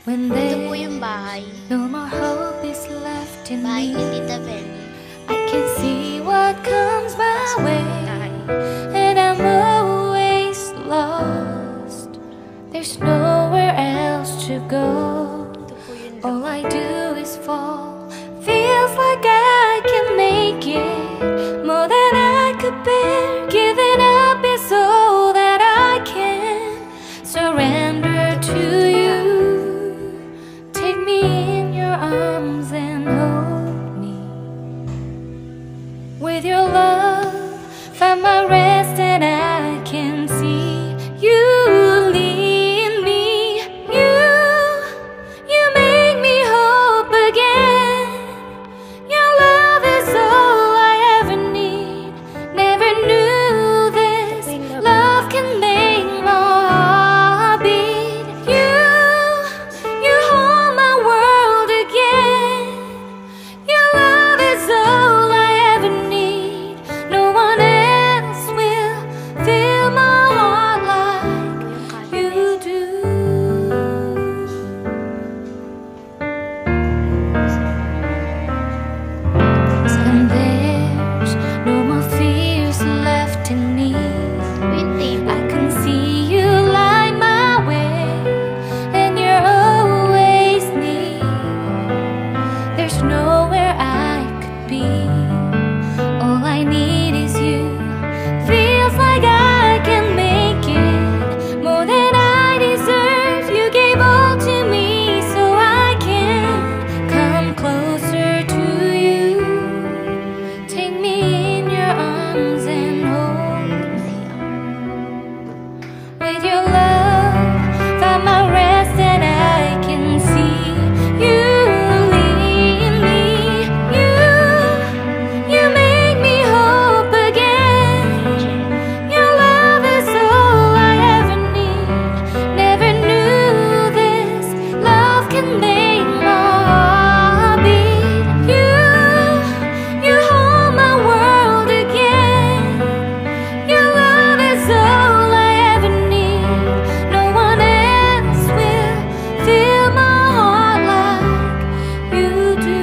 Ito po yung bahay. No more hope is left in Bahay ni me. Tita Ben. I can see what comes my Pasok way, po tayo. and I'm always lost. There's nowhere else to go. Ito po yung All I do is fall. Feels like I can make it more than I could bear. Giving up is all that I can surrender to you. Take me in your arms and hold me. With your love, find my rest, and I can see you lead me. You make me hope again. Your love is all I ever need. Never knew this love can make my heart beat. You hold my world again. Your love is all I ever need. No one else will fill my heart like you do. And there's no more fears left in me. Yung table. I can see you light my way, and you're always near. There's nowhere I could be. All I need is you. Feels like I can make it more than I deserve. You gave all to me so I can come closer to you. Take me in your arms and hold me. With your love, find my rest, and I can see you lead me. You make me hope again. Your love is all I ever need. Never knew this love can make my heart beat. You hold my world again. Your love is all I ever need. No one else will fill my heart like you do.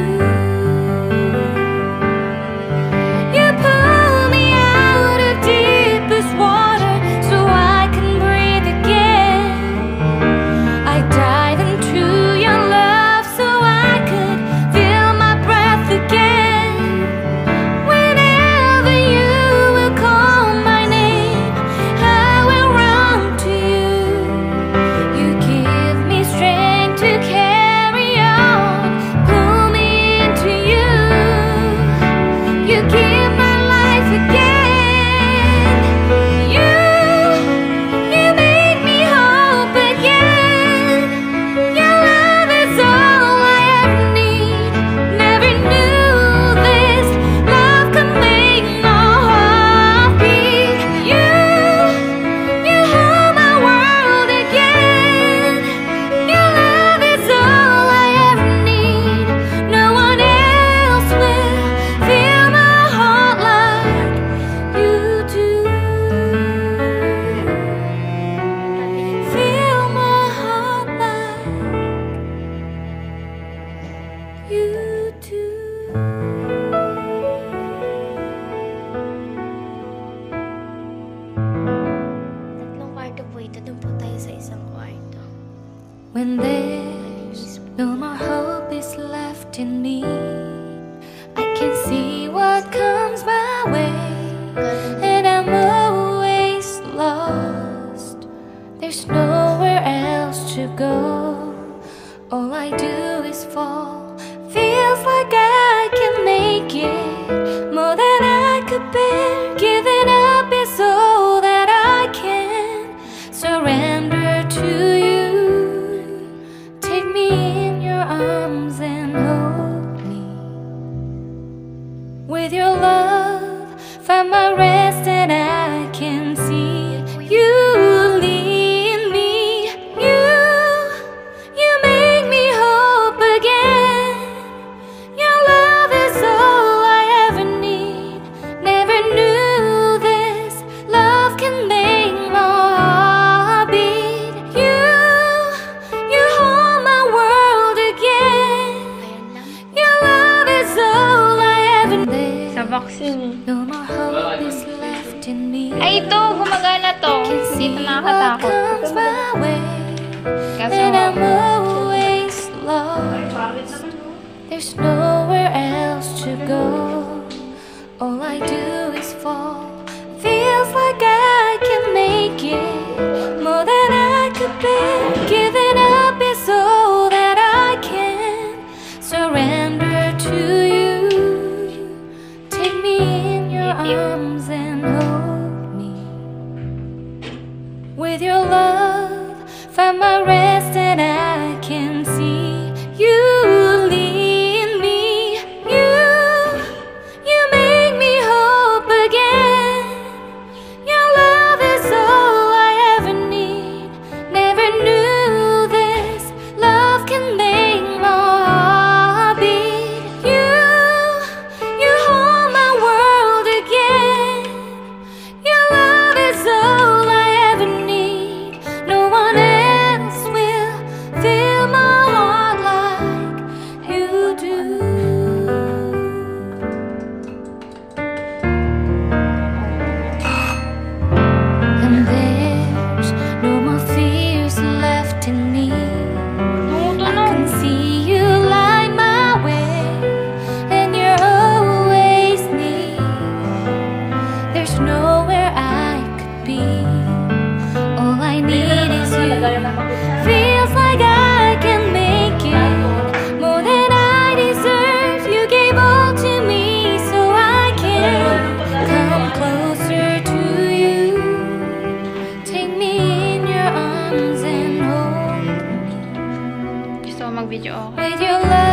You pull me out of deepest water so I can breathe again. I dive into your love so I could feel my breath again. Whenever you will call my name, I will run to you. You give me strength to carry on. Pull me into you. You give my life again. You make me hope again. Your love is all I ever need. Never knew this love could make my heart beat. You hold my world again. Your love is all I ever need. No one else will fill my heart like you do. Fill my heart like you do. Tatlong kwarto po ito. Doon po tayo sa isang kwarto. When there's no more hope is left in me, I can see what comes my way, and I'm always lost. There's nowhere else to go. All I do is fall. Feels like I can make it more than I could bear. Giving up is all that I can surrender to you. Take me in your arms and hold me. With your love, find my rest, and I can see you lead me. You make me hope again. Your love is all I ever need. Never knew this love can make my heart beat. You hold my Vaccine. No more hope is left in me. Ay, ito! Gumagana to. Hindi ito nakakatakot. Comes my way, Kaso, and I'm always lost. There's nowhere else to go. All I do is fall. Feels like I can make it more than I could bear. Giving up is all that I can surrender to you. Take me in your arms and hold me. With your love, find my rest, and I can see you lead me. You make me hope again. Your love is all I ever need. Never knew this love can make my heart beat. You hold my world again. Your love is all I ever need. No one else will fill my heart like you do. And there's no more fears left in me. I can see you light my way, and you're always near. There's nowhere I could be. All I need is you. Feels like I can make it more than I deserve. You gave all to me so I can come closer to you. Take me in your arms and hold me. gusto ko mag-video okay. With your love,